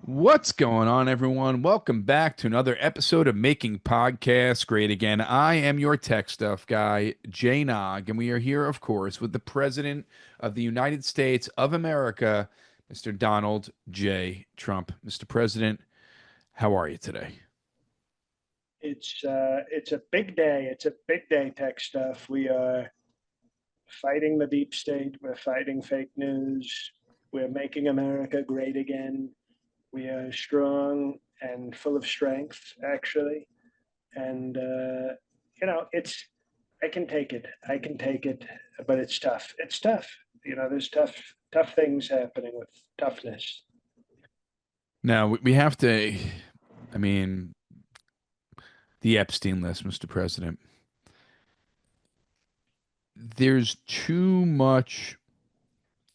What's going on, everyone? Welcome back to another episode of Making Podcasts Great Again. I am your tech stuff guy, Jay Nog, and we are here, of course, with the President of the United States of America, Mr. Donald J. Trump. Mr. President, how are you today? It's a big day. It's a big day, tech stuff. We are fighting the deep state. We're fighting fake news. We're making America great again. We are strong and full of strength, actually. And it's I can take it. I can take it, but it's tough. It's tough. There's tough things happening with toughness. Now, we have to, I mean, the Epstein list, Mr. President. There's too much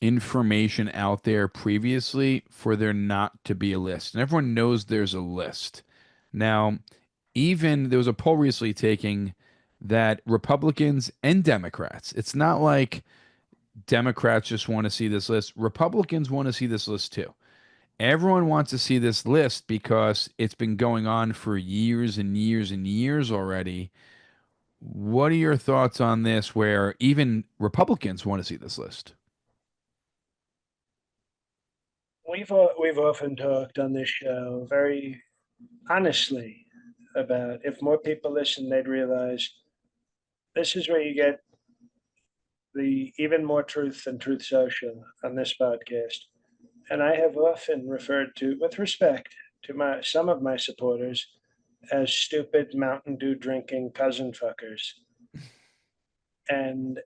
information out there previously for there not to be a list. And everyone knows there's a list. Now, even there was a poll recently taking that Republicans and Democrats, it's not like Democrats just want to see this list. Republicans want to see this list too. Everyone wants to see this list because it's been going on for years and years and years already. What are your thoughts on this where even Republicans want to see this list? We've often talked on this show very honestly about if more people listen, they'd realize this is where you get the even more truth than Truth Social on this podcast. And I have often referred to, with respect, to my some of my supporters as stupid Mountain Dew drinking cousin fuckers. And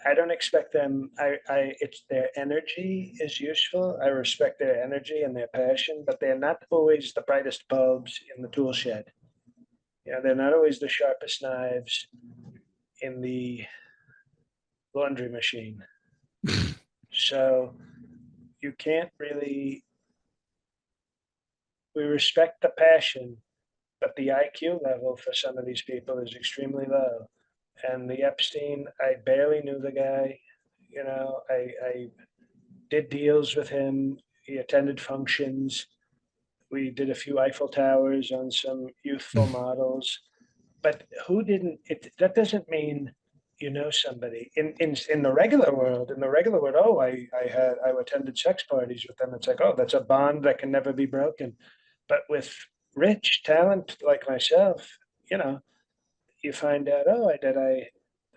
I don't expect them. It's their energy is useful. I respect their energy and their passion, but they're not always the brightest bulbs in the tool shed. They're not always the sharpest knives in the laundry machine. So you can't really, we respect the passion, but the IQ level for some of these people is extremely low. And the Epstein, I barely knew the guy. I did deals with him. He attended functions. We did a few Eiffel Towers on some youthful models. But who didn't? That doesn't mean you know somebody in the regular world. In the regular world, oh, I attended sex parties with them. It's like, oh, that's a bond that can never be broken. But with rich talent like myself, you know, you find out, oh, did I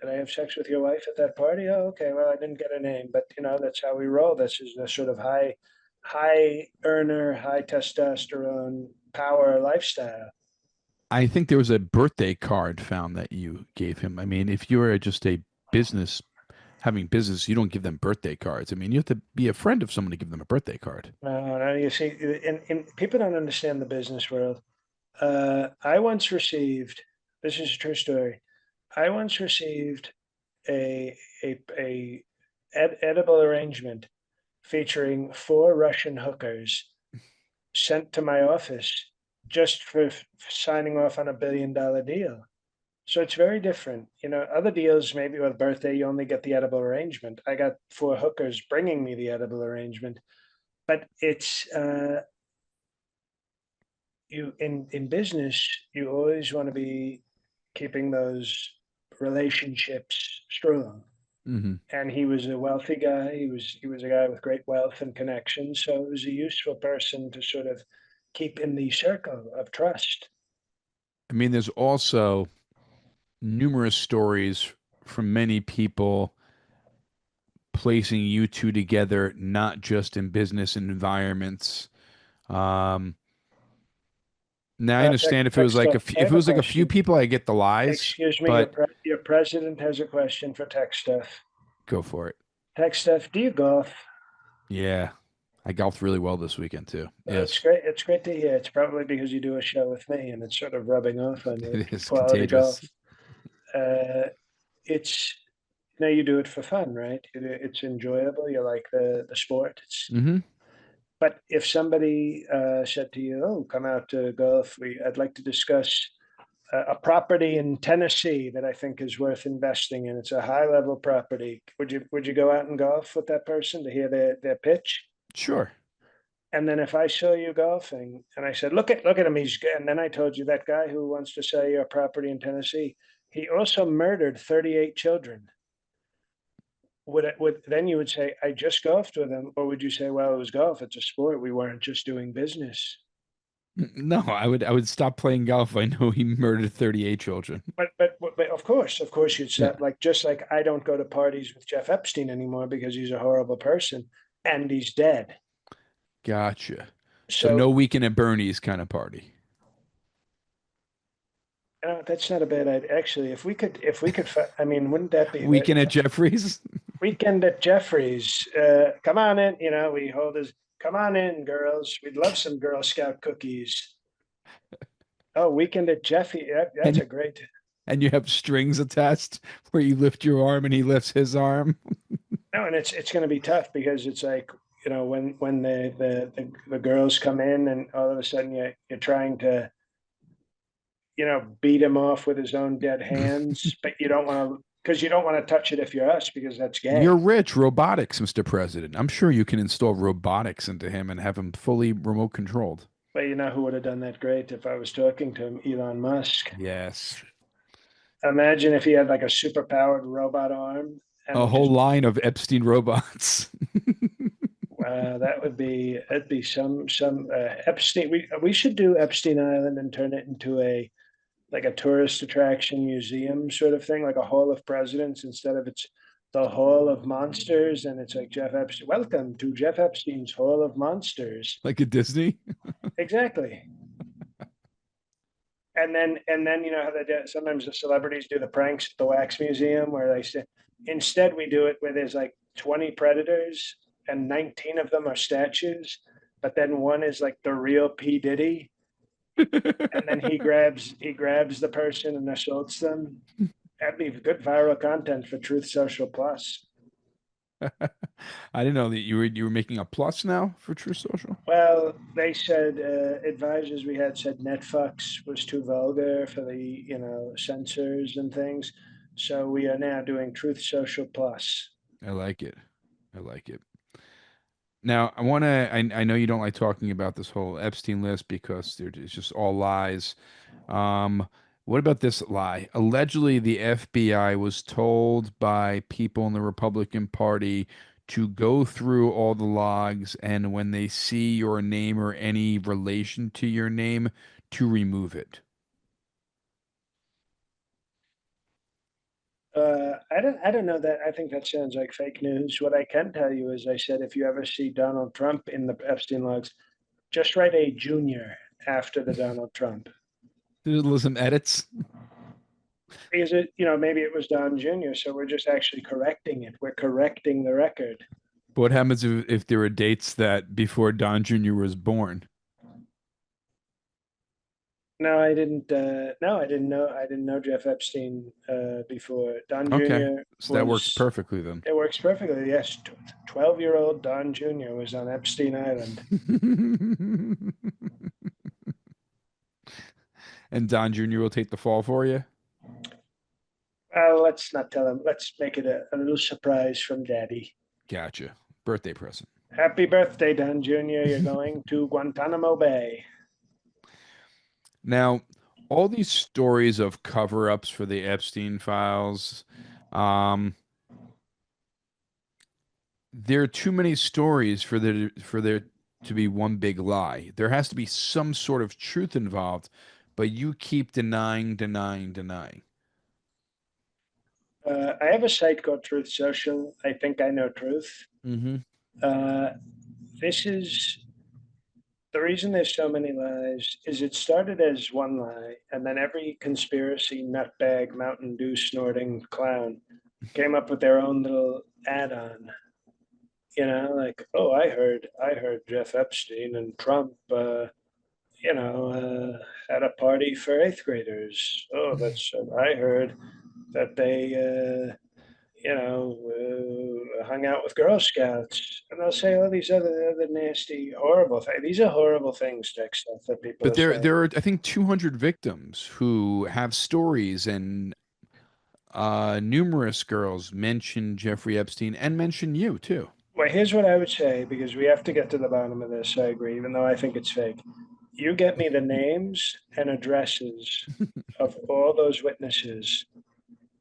have sex with your wife at that party? Oh, okay. Well, I didn't get her name, but that's how we roll. This is the sort of high earner, high testosterone power lifestyle. I think there was a birthday card found that you gave him. I mean, if you're just a business having business, you don't give them birthday cards. I mean, you have to be a friend of someone to give them a birthday card. No, no, you see, and people don't understand the business world. I once received, this is a true story. I once received a edible arrangement featuring four Russian hookers sent to my office just for signing off on $1 billion deal. So it's very different. Other deals, maybe with birthday, you only get the edible arrangement. I got four hookers bringing me the edible arrangement, but it's you in business, you always want to be keeping those relationships strong. Hmm. And he was a wealthy guy. He was a guy with great wealth and connections. So it was a useful person to sort of keep in the circle of trust. I mean, there's also numerous stories from many people placing you two together, not just in business environments. Um, Now I understand if it Tech was like stuff. a few, I if it have a was like a few question. people, I get the lies, Excuse me, but your president has a question for tech stuff. go for it. Tech stuff. Do you golf? Yeah, I golfed really well this weekend too. It's Yes, great. It's great to hear. It's probably because you do a show with me, and it's sort of rubbing off on you. it is Quality contagious. golf. Uh, it's you do it for fun, right? It's enjoyable. You like the sport. Hmm. But if somebody said to you, "Oh, come out to golf. I'd like to discuss a property in Tennessee that I think is worth investing in. It's a high level property." Would you go out and golf with that person to hear their pitch? Sure. And then if I saw you golfing and I said, look at him, he's and then I told you that guy who wants to sell your property in Tennessee, he also murdered 38 children. Would then you would say, I just golfed with him, or would you say, well, it was golf, it's a sport, we weren't just doing business? No, I would stop playing golf if I know he murdered 38 children. But of course you'd Yeah, stop. Like just like I don't go to parties with Jeff Epstein anymore because he's a horrible person and he's dead. gotcha. So So no weekend at Bernie's kind of party. that's not a bad idea. Actually, if we could, I mean, wouldn't that be Weekend at Jeffrey's. weekend at Jeffrey's? Come on in. We hold his. Come on in, girls. We'd love some Girl Scout cookies. Oh, weekend at Jeffy. That's and a great. and you have strings attached where you lift your arm and he lifts his arm. No, and it's going to be tough because it's like when the girls come in and all of a sudden you're trying to beat him off with his own dead hands, but you don't want to because you don't want to touch it if you're us because that's You're gay. rich, robotics, Mr. President. I'm sure you can install robotics into him and have him fully remote controlled. But you know who would have done that great if I was talking to him? Elon Musk. Yes. Imagine if he had like a super powered robot arm A and whole just line of Epstein robots. that would be it'd be some Epstein. We should do Epstein Island and turn it into a like a tourist attraction museum sort of thing, like a Hall of Presidents instead of it's the Hall of Monsters, and it's like Jeff Epstein. Welcome to Jeff Epstein's Hall of Monsters. Like a Disney. Exactly. And then you know how they do sometimes the celebrities do the pranks at the wax museum where they say instead we do it where there's like 20 predators and 19 of them are statues, but then one is like the real P. Diddy, and then he grabs the person and assaults them. That'd be good viral content for Truth Social Plus. I didn't know that you were making a plus now for True Social. Well, they said advisors we had said Netflix was too vulgar for the censors and things, so we are now doing Truth Social Plus. I like it. I like it. Now, I know you don't like talking about this whole Epstein list because it's just all lies. Um, what about this lie? Allegedly, the FBI was told by people in the Republican Party to go through all the logs, and when they see your name or any relation to your name, to remove it. I don't know that. I think that sounds like fake news. What I can tell you is, I said if you ever see Donald Trump in the Epstein logs, just write a junior after the Donald Trump. There's some edits. Because maybe it was Don Jr., so we're just actually correcting it. We're correcting the record. But what happens if there are dates that before Don Jr. was born? No, I didn't. No, I didn't know. I didn't know Jeff Epstein before. Don Okay, Jr. so that works was. perfectly then. It works perfectly. Yes, 12-year-old Don Jr. was on Epstein Island. And Don Jr. will take the fall for you. Let's not tell him. Let's make it a little surprise from Daddy. Gotcha. Birthday present. Happy birthday, Don Jr. You're going to Guantanamo Bay. Now, all these stories of cover-ups for the Epstein files, um, there are too many stories for there to be one big lie. There has to be some sort of truth involved, but you keep denying, denying, denying. I have a site called Truth Social. I think I know truth. Mm-hmm. Uh, this is the reason there's so many lies is it started as one lie, and then every conspiracy nutbag Mountain Dew snorting clown came up with their own little add-on. Like, oh, I heard Jeff Epstein and Trump, at a party for eighth graders. Oh, that's I heard that they hung out with Girl Scouts, and they'll say all these other nasty, horrible things. These are horrible things, tech stuff that people But are there saying. there are I think 200 victims who have stories, and numerous girls mention Jeffrey Epstein and mention you too. Well, here's what I would say because we have to get to the bottom of this. I agree, even though I think it's fake. You get me the names and addresses of all those witnesses,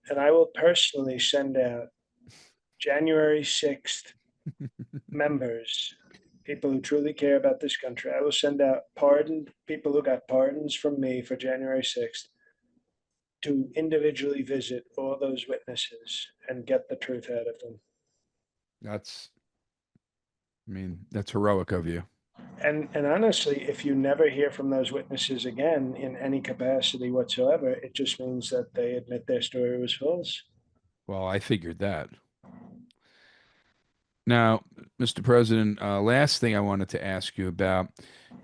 and I will personally send out January 6th members, people who truly care about this country. I will send out pardoned people who got pardons from me for January 6th to individually visit all those witnesses and get the truth out of them. That's, I mean, that's heroic of you. And honestly, if you never hear from those witnesses again in any capacity whatsoever, it just means that they admit their story was false. Well, I figured that. Now, Mr. President, last thing I wanted to ask you about,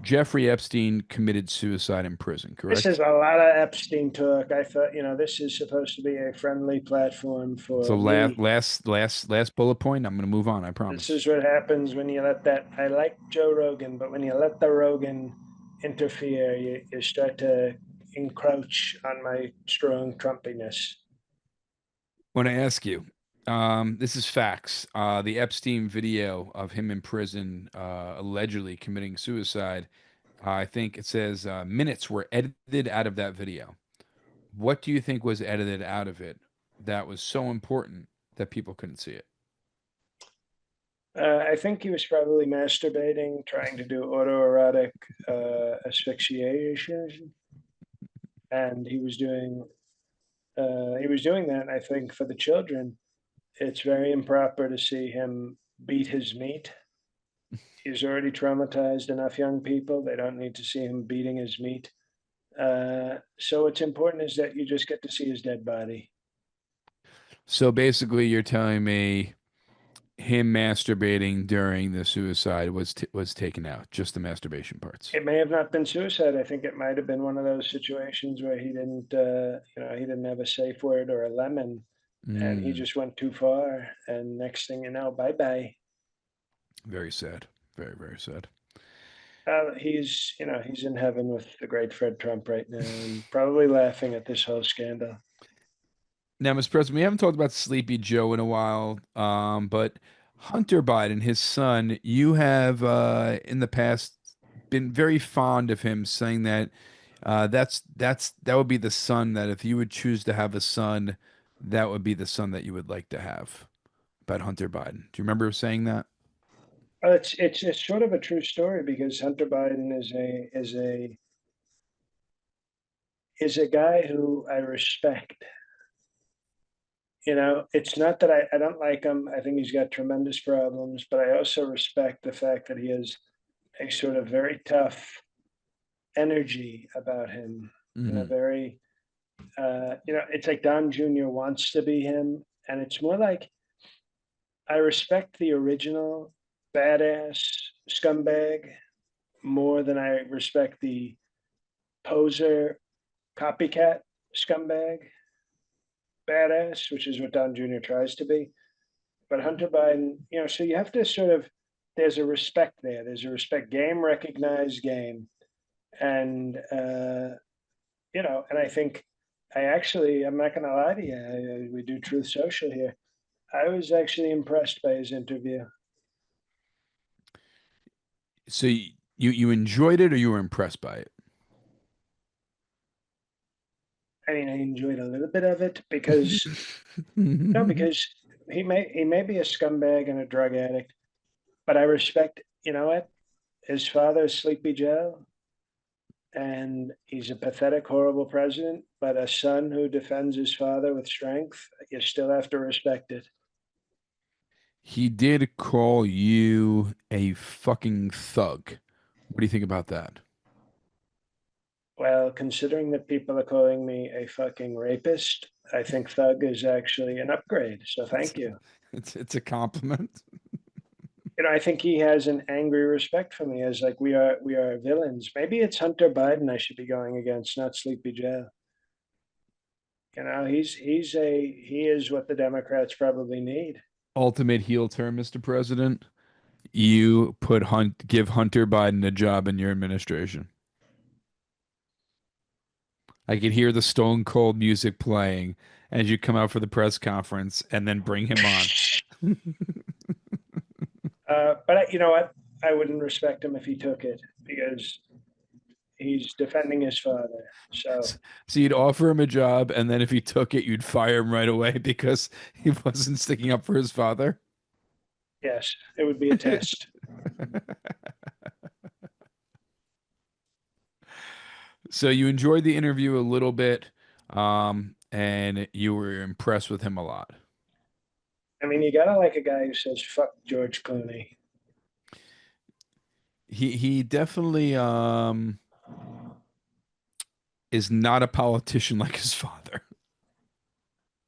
Jeffrey Epstein committed suicide in prison, This is correct? a lot of Epstein talk. I thought, this is supposed to be a friendly platform So for me. last bullet point. I'm going to move on, I This promise. is what happens when you let that. I like Joe Rogan, but when you let the Rogan interfere, you start to encroach on my strong Trumpiness. Want to ask you, this is facts. The Epstein video of him in prison, allegedly committing suicide. I think it says minutes were edited out of that video. What do you think was edited out of it that was so important that people couldn't see it? I think he was probably masturbating, trying to do autoerotic asphyxiation, and he was doing that. I think for the children, it's very improper to see him beat his meat. He's already traumatized enough young people; they don't need to see him beating his meat. So what's important is that you just get to see his dead body. So basically, you're telling me him masturbating during the suicide was taken out, just the masturbation parts. It may have not been suicide. I think it might have been one of those situations where he didn't have a safe word or a lemon, and he Mm, just went too far. And next thing you know, bye bye. very sad. Very, very sad. He's in heaven with the great Fred Trump right now, and probably laughing at this whole scandal. Now, Mr. President, we haven't talked about Sleepy Joe in a while, but Hunter Biden, his son, you have in the past been very fond of him, saying that that would be the son that if you would choose to have a son, that would be the son that you would like to have. About Hunter Biden. Do you remember saying that? It's sort of a true story because Hunter Biden is a guy who I respect. It's not that I don't like him. I think he's got tremendous problems, but I also respect the fact that he has a sort of very tough energy about him. Hmm. Very, it's like Don Jr. wants to be him. And it's more like I respect the original badass scumbag more than I respect the poser copycat scumbag badass, which is what Don Jr. tries to be. But Hunter Biden, so you have to sort of, there's a respect there. There's a respect, game recognized game. And, and I think I'm not going to lie to you. We do Truth Social here. I was actually impressed by his interview. So you enjoyed it or you were impressed by it? I mean, I enjoyed a little bit of it because, no, because he may be a scumbag and a drug addict, but I respect, you know what? His father's Sleepy Joe, and he's a pathetic, horrible president, but a son who defends his father with strength, you still have to respect it. He did call you a fucking thug. What do you think about that? Well, considering that people are calling me a fucking rapist, I think thug is actually an upgrade. So It's thank you. it's a compliment. I think he has an angry respect for me as like we are villains. Maybe it's Hunter Biden I should be going against, not Sleepy Joe. He is what the Democrats probably need. Ultimate heel turn, Mr. President. You give Hunter Biden a job in your administration. I could hear the Stone Cold music playing as you come out for the press conference and then bring him on. But you know what? I wouldn't respect him if he took it because he's defending his father. So So you'd offer him a job, and then if he took it, you'd fire him right away because he wasn't sticking up for his father. yes, it would be a test. So you enjoyed the interview a little bit, and you were impressed with him a lot. I mean, you gotta like a guy who says "fuck George Clooney." He definitely is not a politician like his father.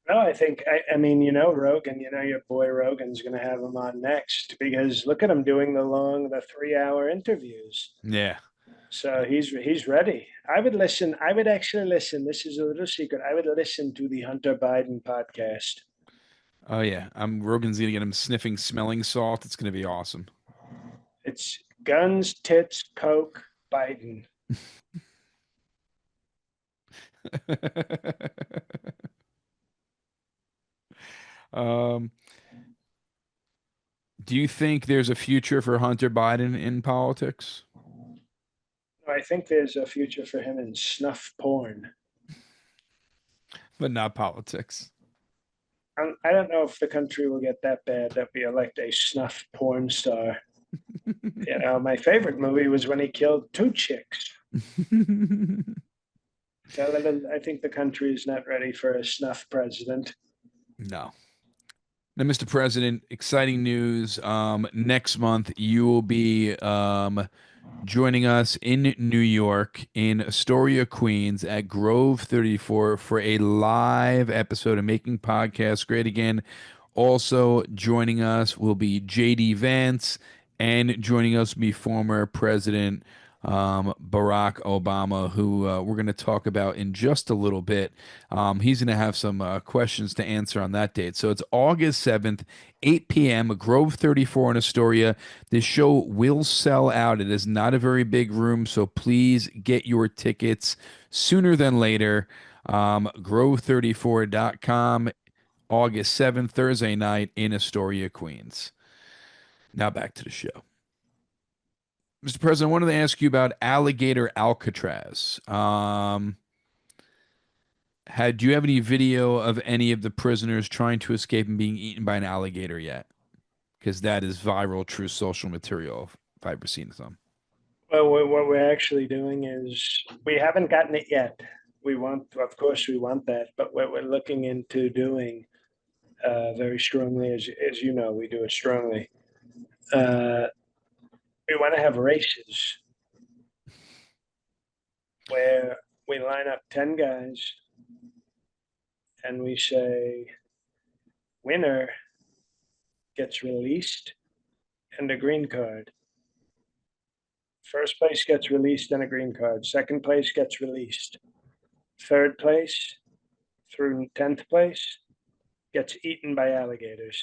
No, I mean, you know, Rogan, you know, your boy Rogan's going to have him on next because look at him doing the 3 hour interviews. Yeah. So he's ready. I would listen. I would actually listen. This is a little secret. I would listen to the Hunter Biden podcast. Oh yeah. I'm Rogan's gonna get him sniffing smelling salt. It's gonna be awesome. It's guns, tits, coke, Biden. Um, do you think there's a future for Hunter Biden in politics? I think there's a future for him in snuff porn. But not politics. I don't know if the country will get that bad that we elect a snuff porn star. You know, my favorite movie was when he killed two chicks. So I think the country is not ready for a snuff president. No. Now, Mr. President, exciting news. Next month you will be joining us in New York, in Astoria, Queens, at Grove 34 for a live episode of Making Podcasts Great Again. Also joining us will be JD Vance, and joining us will be former President Barack Obama, who we're going to talk about in just a little bit. He's going to have some questions to answer on that date. So it's August 7th, 8 p.m., Grove 34 in Astoria. This show will sell out. It is not a very big room, so please get your tickets sooner than later. Grove34.com, August 7th, Thursday night in Astoria, Queens. Now back to the show. Mr. President, I wanted to ask you about alligator Alcatraz. Do you have any video of any of the prisoners trying to escape and being eaten by an alligator yet? Because that is viral, true social material if I've ever seen some. Well, what we're actually doing is we haven't gotten it yet. We want, of course, we want that, but what we're looking into doing very strongly, as you know, we do it strongly. Uh, we want to have races where we line up 10 guys and we say, winner gets released and a green card. First place gets released and a green card. Second place gets released. Third place through 10th place gets eaten by alligators.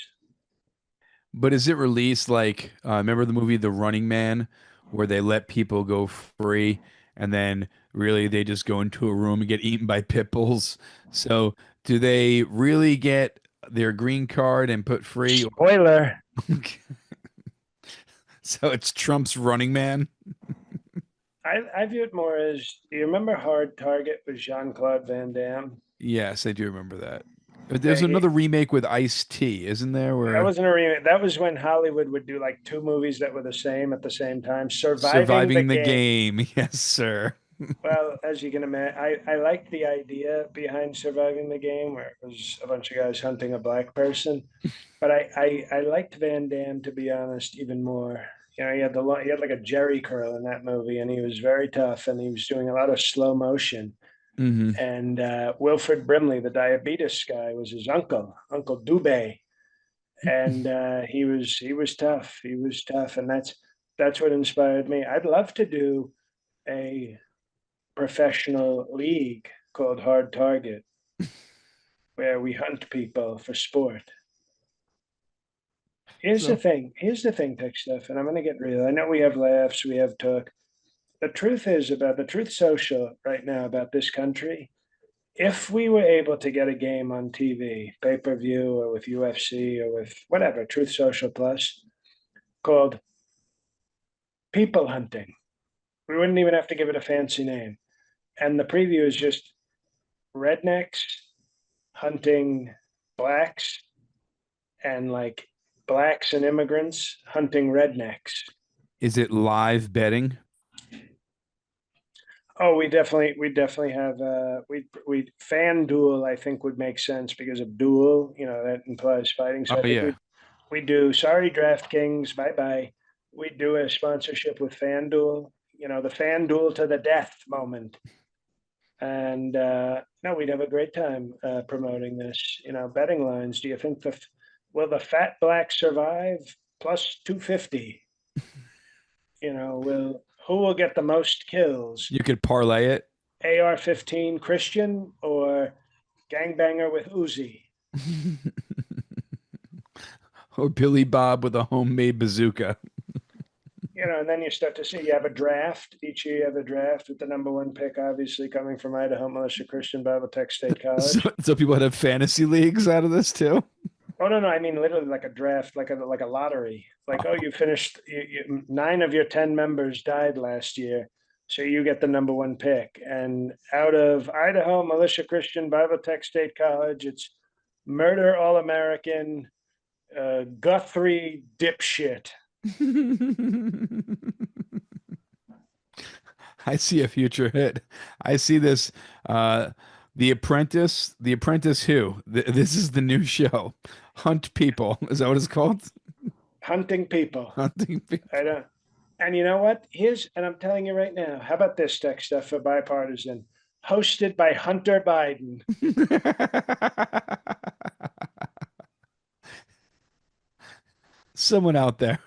But is it released like, remember the movie The Running Man, where they let people go free and then really they just go into a room and get eaten by pit bulls? So do they really get their green card and put free? Spoiler. So it's Trump's Running Man? I view it more as, do you remember Hard Target with Jean Claude Van Damme? Yes, I do remember that. But there's He, another remake with Ice-T, isn't there? that Where wasn't a remake. That was when Hollywood would do like two movies that were the same at the same time. Surviving the Surviving the Game. Game. Yes, sir. Well, as you can imagine, I like the idea behind Surviving the Game, where it was a bunch of guys hunting a black person. But I liked Van Damme, to be honest, even more. You know, he had like a Jerry curl in that movie, and he was very tough, and he was doing a lot of slow motion. Hmm. And Wilfred Brimley, the diabetes guy, was his uncle, Uncle Dubé, and he was tough. He was tough, and that's what inspired me. I'd love to do a professional league called Hard Target, where we hunt people for sport. Here's the So, thing. Here's the thing, Tech Stuff, and I'm going to get real. I know we have laughs, we have talk. The truth is about the Truth Social right now about this country. If we were able to get a game on TV, pay per view, or with UFC, or with whatever, Truth Social Plus, called People Hunting. We wouldn't even have to give it a fancy name. And the preview is just rednecks hunting blacks and like blacks and immigrants hunting rednecks. Is it live betting? Oh, we definitely have we FanDuel I think would make sense because of duel, that implies fighting. So I Oh think yeah. we do. Sorry, DraftKings, bye bye. We do a sponsorship with FanDuel. The FanDuel to the death moment, and no, we'd have a great time promoting this. Betting lines. Do you think will the fat black survive? Plus 250. Will who will get the most kills? You could parlay it. AR-15 Christian or gangbanger with Uzi? Or Billy Bob with a homemade bazooka. And then you start to see you have a draft. Each year you have a draft with the number one pick, obviously coming from Idaho Militia Christian Bible Tech State So, College. so people that have fantasy leagues out of this too. Oh no, no, I mean literally like a draft, like a lottery. Like, oh, you finished 9 of your 10 members died last year, so you get the number one pick. And out of Idaho Militia Christian Bible Tech State College, it's murder all American Guthrie dipshit. I see a future hit. I see this. Uh, The Apprentice. The Apprentice. Who? This is the new show. Hunt people. Is that what it's called? Hunting people. Hunting I people. don't. And you know what? And I'm telling you right now, how about this tech stuff for bipartisan? Hosted by Hunter Biden. Someone out there.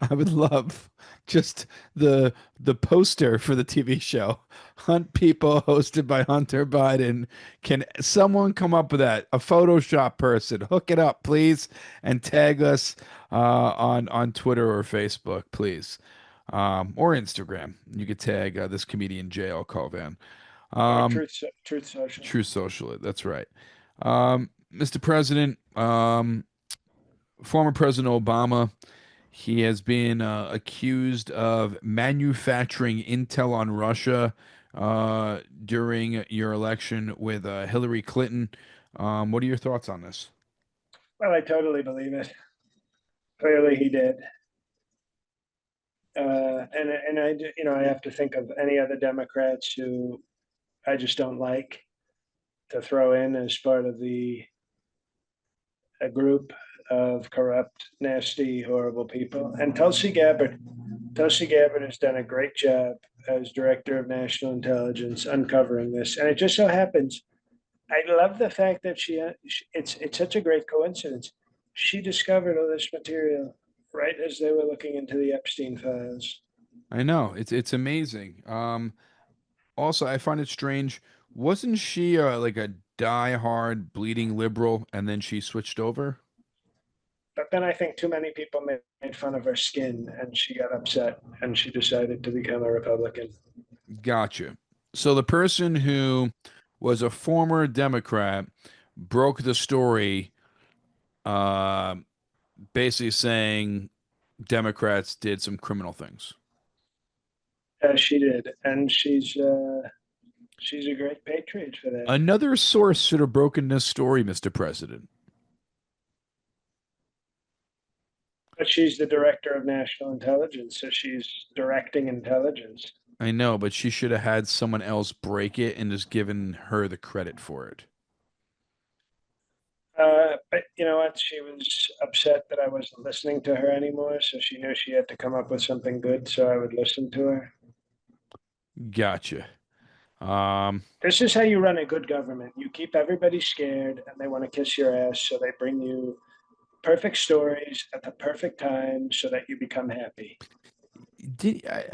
I would love just the poster for the TV show. Hunt People, hosted by Hunter Biden. Can someone come up with that? A Photoshop person. Hook it up, please, and tag us on Twitter or Facebook, please. Or Instagram. You could tag this comedian JL Colvan. Or Um, Truth Social. True Social. That's right. Mr. President, former President Obama. He has been accused of manufacturing intel on Russia during your election with Hillary Clinton. What are your thoughts on this? Well, I totally believe it. Clearly, he did. And I have to think of any other Democrats who I just don't like to throw in as part of a group of corrupt, nasty, horrible people. And Tulsi Gabbard has done a great job as director of national intelligence uncovering this. And it just so happens, I love the fact that it's such a great coincidence. She discovered all this material right as they were looking into the Epstein files. I know it's amazing. Also, I find it strange. Wasn't she like a die-hard bleeding liberal, and then she switched over? But then I think too many people made fun of her skin and she got upset and she decided to become a Republican. Gotcha. So the person who was a former Democrat broke the story, uh, basically saying Democrats did some criminal things. As she did. And she's a great patriot for that. Another source should have broken this story, Mr. President. But she's the director of national intelligence, so she's directing intelligence. I know, but she should have had someone else break it and just given her the credit for it. But you know what? She was upset that I wasn't listening to her anymore, so she knew she had to come up with something good so I would listen to her. Gotcha. Um, This is how you run a good government. You keep everybody scared and they want to kiss your ass, so they bring you perfect stories at the perfect time so that you become happy.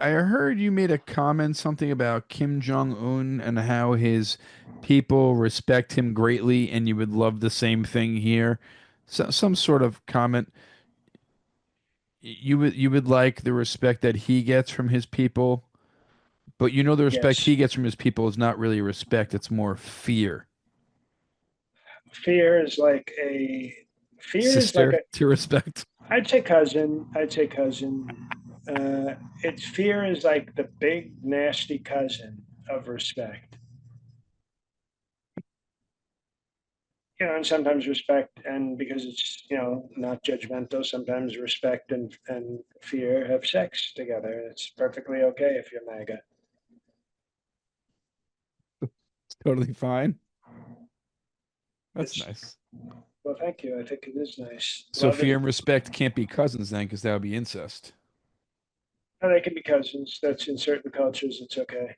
I heard you made a comment something about Kim Jong-un and how his people respect him greatly, and you would love the same thing here. So, some sort of comment. You would like the respect that he gets from his people, but you know the respect Yes. he gets from his people is not really respect, it's more fear. Fear is like a fear is like Sister a to respect. I'd say cousin. I'd say cousin. It's fear is like the big nasty cousin of respect. And sometimes respect, and because it's not judgmental, sometimes respect and fear have sex together. It's perfectly okay if you're MAGA. It's totally fine. That's It's nice. Well, thank you. I think it is nice. So Love fear is and respect can't be cousins then, because that would be incest. They can be cousins. That's in certain cultures. It's okay.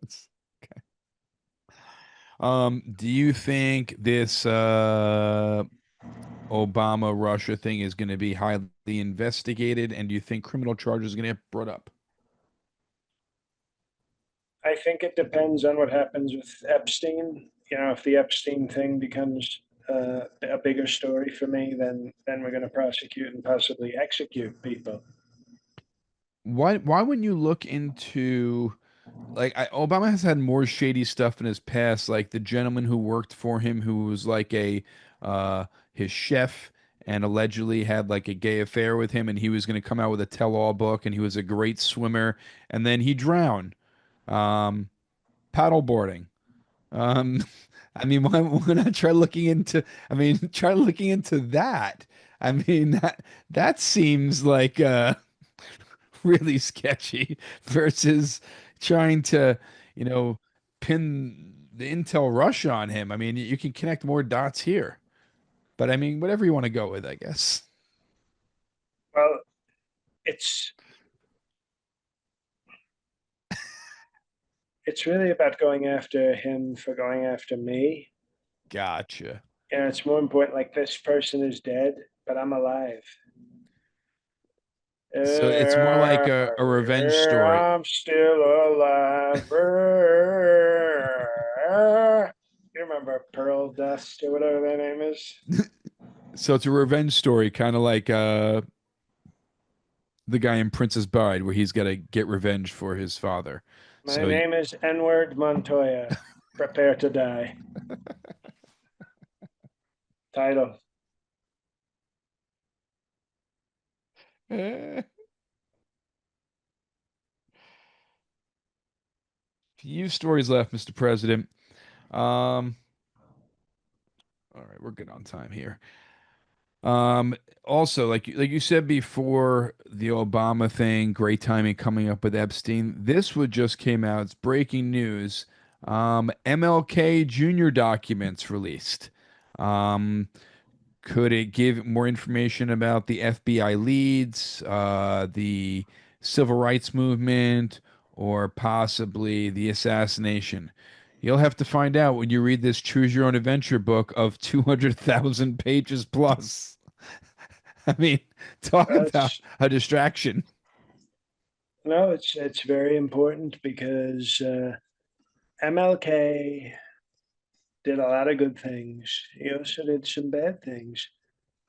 That's okay. Do you think this Obama Russia thing is going to be highly investigated, and do you think criminal charges are going to get brought up? I think it depends on what happens with Epstein. If the Epstein thing becomes a bigger story for me, then we're going to prosecute and possibly execute people. Why wouldn't you look into Obama has had more shady stuff in his past, like the gentleman who worked for him who was like a his chef and allegedly had like a gay affair with him, and he was going to come out with a tell-all book, and he was a great swimmer, and then he drowned. Um, Paddleboarding. Um, I mean, why not try looking into? I mean, try looking into that. I mean, that seems like really sketchy versus trying to, you know, pin the Intel rush on him. I mean, you can connect more dots here, but I mean, whatever you want to go with, I guess. Well, it's it's really about going after him for going after me. Gotcha. It's more important. Like this person is dead, but I'm alive. So it's more like a revenge story. I'm still alive. You remember Pearl Dust or whatever that name is? So it's a revenge story, kind of like the guy in Princess Bride, where he's got to get revenge for his father. My So name is N-word Montoya. Prepare to die. Title. few stories left, Mr. President. Um, all right, we're good on time here. Also, like you said before, the Obama thing, great timing coming up with Epstein. This would just came out. It's breaking news. MLK Jr. documents released. Um, could it give more information about the FBI leads, the civil rights movement, or possibly the assassination? You'll have to find out when you read this Choose Your Own Adventure book of 200,000 pages plus. I mean, talk about It's a distraction. no, it's very important because MLK did a lot of good things. He also did some bad things.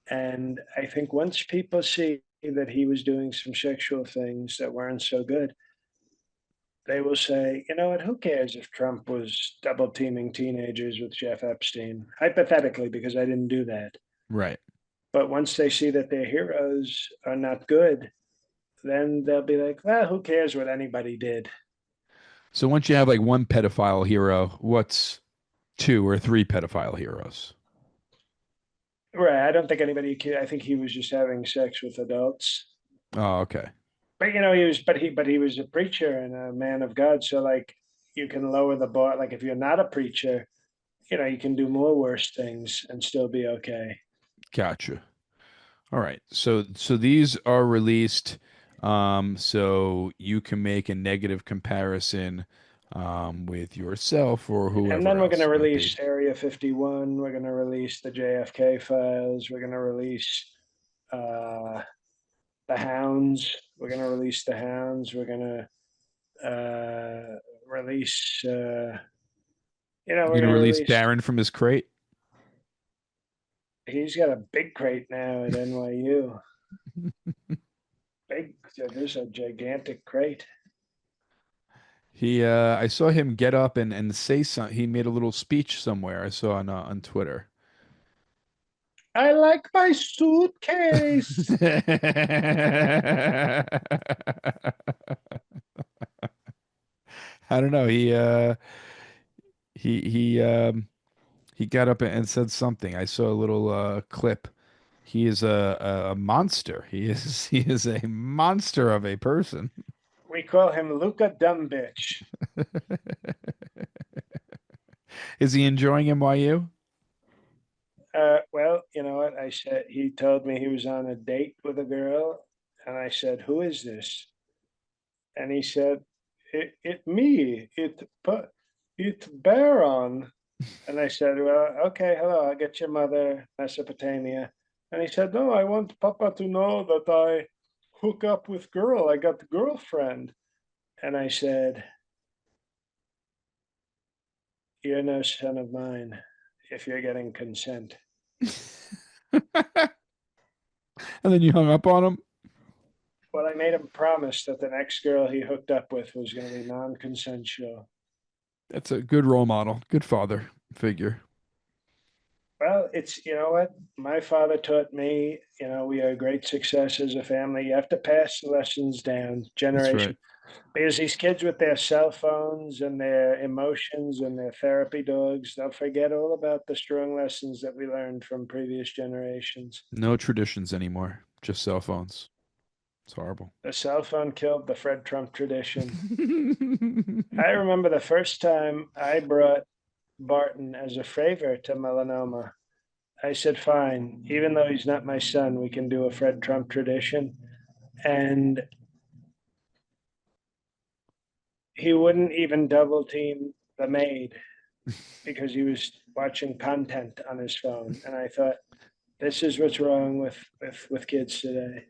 And I think once people see that he was doing some sexual things that weren't so good, they will say, you know what, who cares if Trump was double teaming teenagers with Jeff Epstein? Hypothetically, because I didn't do that. Right. But once they see that their heroes are not good, then they'll be like, well, who cares what anybody did? So once you have like one pedophile hero, what's two or three pedophile heroes? Right. I don't think anybody, I think he was just having sex with adults. Oh, okay. But he was a preacher and a man of God. So like you can lower the bar. Like if you're not a preacher, you can do more worse things and still be okay. Gotcha. All right. So these are released so you can make a negative comparison with yourself or And whoever then we're going to else might release be. Area 51. We're going to release the JFK files. We're going to release uh, the Hounds. We're going to release the Hounds. We're going to release. You're We're gonna going to release release. Darren from his crate? He's got a big crate now at NYU. Big. There's a gigantic crate. He I saw him get up and say something. He made a little speech somewhere. I saw on Twitter. I like my suitcase. I don't know. He got up and said something. I saw a little clip. He is a monster. He is he is a monster of a person. We call him Luca Dumbitch. Is he enjoying NYU? Well, you know what? I said, he told me he was on a date with a girl. And I said, who is this? And he said, it me, it Baron. And I said, well, okay, hello, I'll get your mother, Mesopotamia. And he said, no, I want Papa to know that I hook up with girl. I got the girlfriend. And I said, you're no son of mine if you're getting consent. And then you hung up on him? Well, I made him promise that the next girl he hooked up with was going to be non-consensual. That's a good role model, good father figure. Well, it's, you know what? My father taught me, you know, we are a great success as a family. You have to pass the lessons down That's right. generation. Because these kids with their cell phones and their emotions and their therapy dogs, they'll forget all about the strong lessons that we learned from previous generations. No traditions anymore, just cell phones. It's horrible. The cell phone killed the Fred Trump tradition. I remember the first time I brought Barton as a favor to melanoma. I said, fine, even though he's not my son, we can do a Fred Trump tradition. And he wouldn't even double team the maid because he was watching content on his phone. And I thought, this is what's wrong with kids today.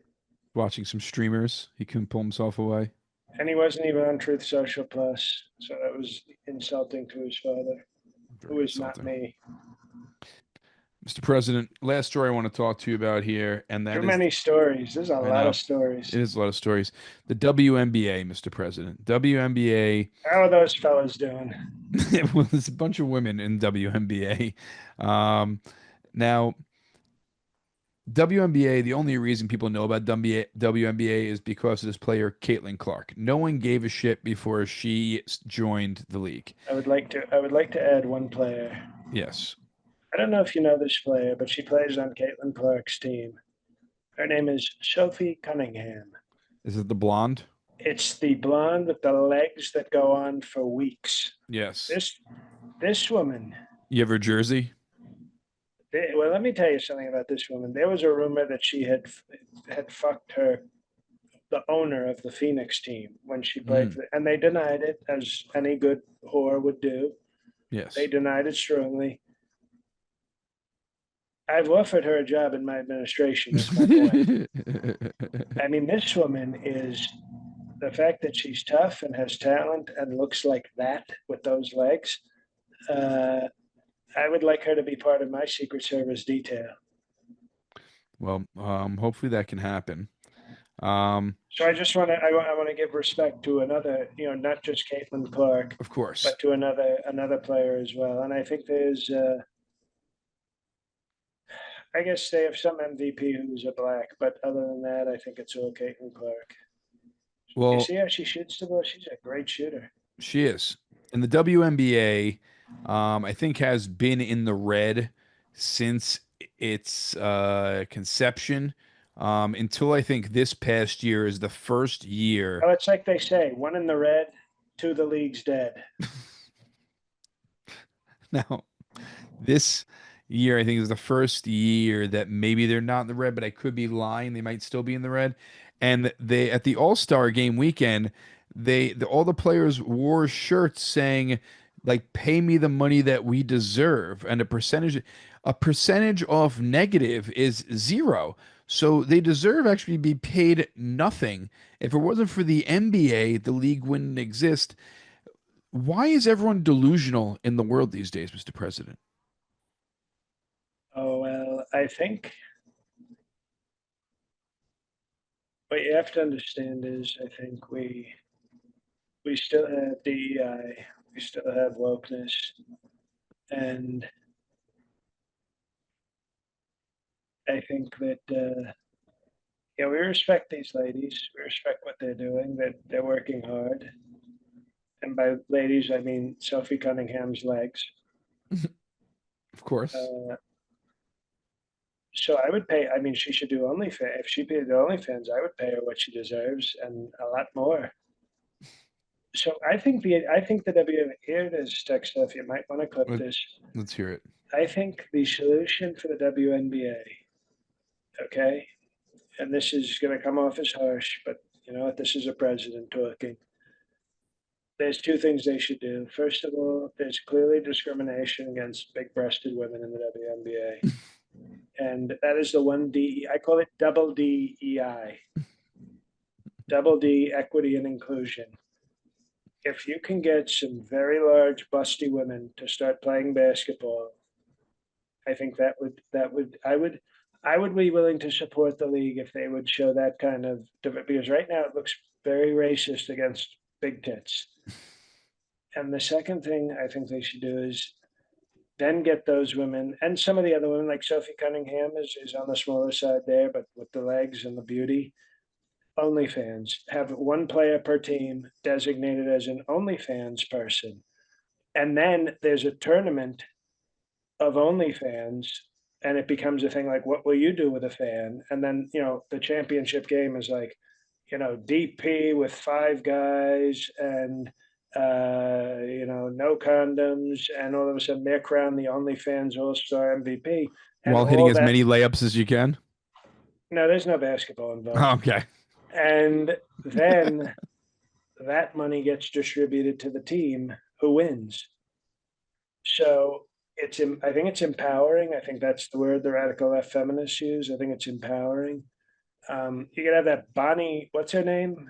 Watching some streamers, he couldn't pull himself away. And he wasn't even on Truth Social Plus. So that was insulting to his father, Very who is not insulting. me. Mr. President, last story I want to talk to you about here, and Too that is, many stories. There's a I lot of know, stories. it is a lot of stories. The WNBA, Mr. President. WNBA, How are those fellas doing? well, there's a bunch of women in WNBA. Now, WNBA, the only reason people know about WNBA is because of this player, Caitlin Clark. No one gave a shit before she joined the league. I would like to add one player. Yes. I don't know if you know this player, but she plays on Caitlin Clark's team. Her name is Sophie Cunningham. Is it the blonde? It's the blonde with the legs that go on for weeks. Yes. This this woman. You have her jersey? Well, let me tell you something about this woman. There was a rumor that she had fucked the owner of the Phoenix team when she played Mm, for, and they denied it, as any good whore would do. They yes. denied it strongly. I've offered her a job in my administration as my boy. I mean, this woman is the fact that she's tough and has talent and looks like that with those legs. Uh, I would like her to be part of my Secret Service detail. Well, hopefully that can happen. Um, So I just want to I want to give respect to another, you know, not just Caitlin Clark, of course. but to another player as well. And I think there's I guess they have some MVP who's a black, but other than that, I think it's all Caitlin Clark. You Well, see how she shoots the ball? She's a great shooter. she is. And the WNBA, I think, has been in the red since its conception, until I think this past year is the first year. Well, it's like they say, one in the red, two the league's dead. Now, this year, I think, is the first year that maybe they're not in the red, but I could be lying. They might still be in the red. And they at the All-Star game weekend, all the players wore shirts saying, like, "Pay me the money that we deserve," and a percentage off negative is zero. So they deserve actually to be paid nothing. If it wasn't for the NBA, the league wouldn't exist. Why is everyone delusional in the world these days, Mr. President? Oh well, I think what you have to understand is I think we still have DEI, we still have wokeness, and I think that yeah, we respect these ladies. We respect what they're doing. That they're working hard. And by ladies, I mean Sophie Cunningham's legs. Of course. Uh, so I would pay. I mean, she should do OnlyFans. If she paid the OnlyFans, I would pay her what she deserves and a lot more. So I think the WNBA, here it is, tech stuff. You might want to clip Let, this. let's hear it. I think the solution for the WNBA, okay, and this is going to come off as harsh, but you know what? This is a president talking. There's two things they should do. First of all, there's clearly discrimination against big-breasted women in the WNBA, and that is the one D. I call it double DEI, double D equity and inclusion. If you can get some very large, busty women to start playing basketball, I think I would be willing to support the league if they would show that kind of, because right now it looks very racist against big tits. And the second thing I think they should do is then get those women and some of the other women, like Sophie Cunningham is on the smaller side there, but with the legs and the beauty. OnlyFans, have one player per team designated as an OnlyFans person. And then there's a tournament of OnlyFans, and it becomes a thing like, what will you do with a fan? And then, the championship game is like, DP with five guys and, no condoms. And all of a sudden they're crowned the OnlyFans All Star MVP. And While hitting all as that, many layups as you can. no, there's no basketball involved. Okay. And then that money gets distributed to the team who wins. So I think it's empowering. I think that's the word the radical left feminists use. I think it's empowering. You could have that Bonnie, what's her name?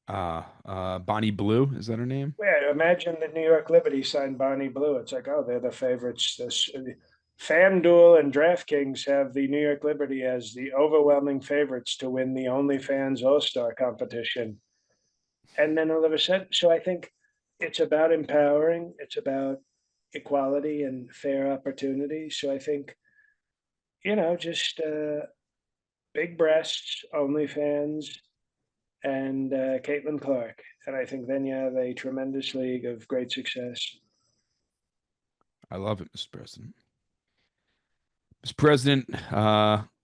Bonnie Blue, is that her name? Yeah, imagine the New York Liberty signed Bonnie Blue. It's like, oh, they're the favorites. This FanDuel and DraftKings have the New York Liberty as the overwhelming favorites to win the OnlyFans All Star competition. And then all of a sudden, so I think it's about empowering. It's about equality and fair opportunity. So I think, just big breasts, OnlyFans, and Caitlin Clark. And I think then you have a tremendous league of great success. I love it, Mr. President. Mr. President,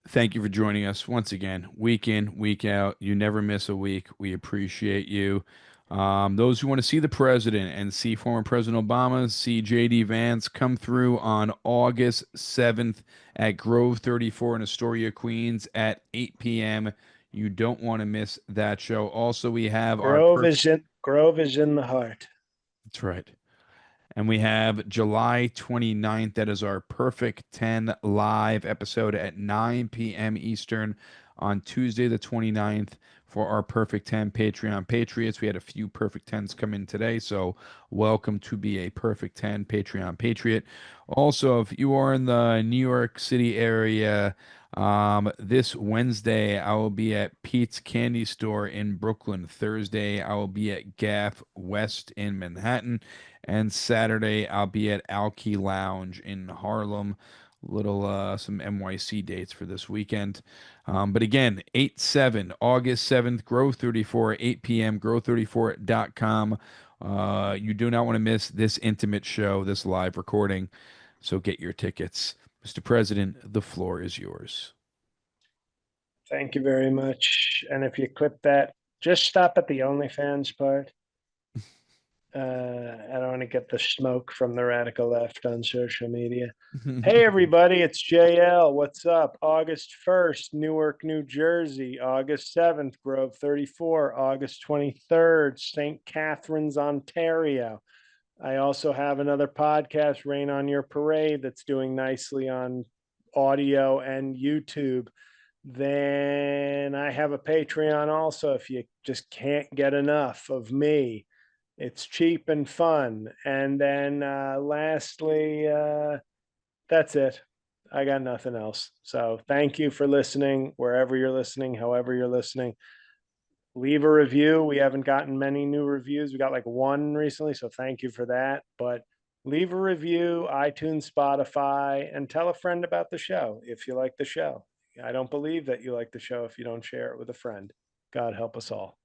thank you for joining us once again, week in, week out. You never miss a week. We appreciate you. Those who want to see the president and see former President Obama, see JD Vance come through on August 7th at Grove 34 in Astoria, Queens at 8 p.m. You don't want to miss that show. Also, we have our perfect. Grove is in the heart. That's right. And we have July 29th. That is our Perfect 10 live episode at 9 p.m. Eastern on Tuesday, the 29th, for our Perfect 10 Patreon Patriots. We had a few Perfect 10s come in today, so welcome to be a Perfect 10 Patreon Patriot. Also, if you are in the New York City area, this Wednesday, I will be at Pete's Candy Store in Brooklyn. Thursday, I will be at Gaff West in Manhattan. And Saturday, I'll be at Alki Lounge in Harlem. Little some NYC dates for this weekend. But again, 8/7, August 7th, Grove 34, 8 p.m., grove34.com. You do not want to miss this intimate show, this live recording. So get your tickets. Mr. President, the floor is yours. Thank you very much. And if you clip that, just stop at the OnlyFans part. I don't want to get the smoke from the radical left on social media. Hey, everybody, it's JL. What's up? August 1st, Newark, New Jersey. August 7th, Grove 34. August 23rd, St. Catharines, Ontario. I also have another podcast, Rain on Your Parade, that's doing nicely on audio and YouTube. Then I have a Patreon also if you just can't get enough of me. It's cheap and fun. And then lastly, that's it. I got nothing else. So thank you for listening, wherever you're listening, however you're listening. Leave a review. We haven't gotten many new reviews. We got like one recently. So thank you for that. But Leave a review, iTunes, Spotify, and tell a friend about the show if you like the show. I don't believe that you like the show if you don't share it with a friend. God help us all.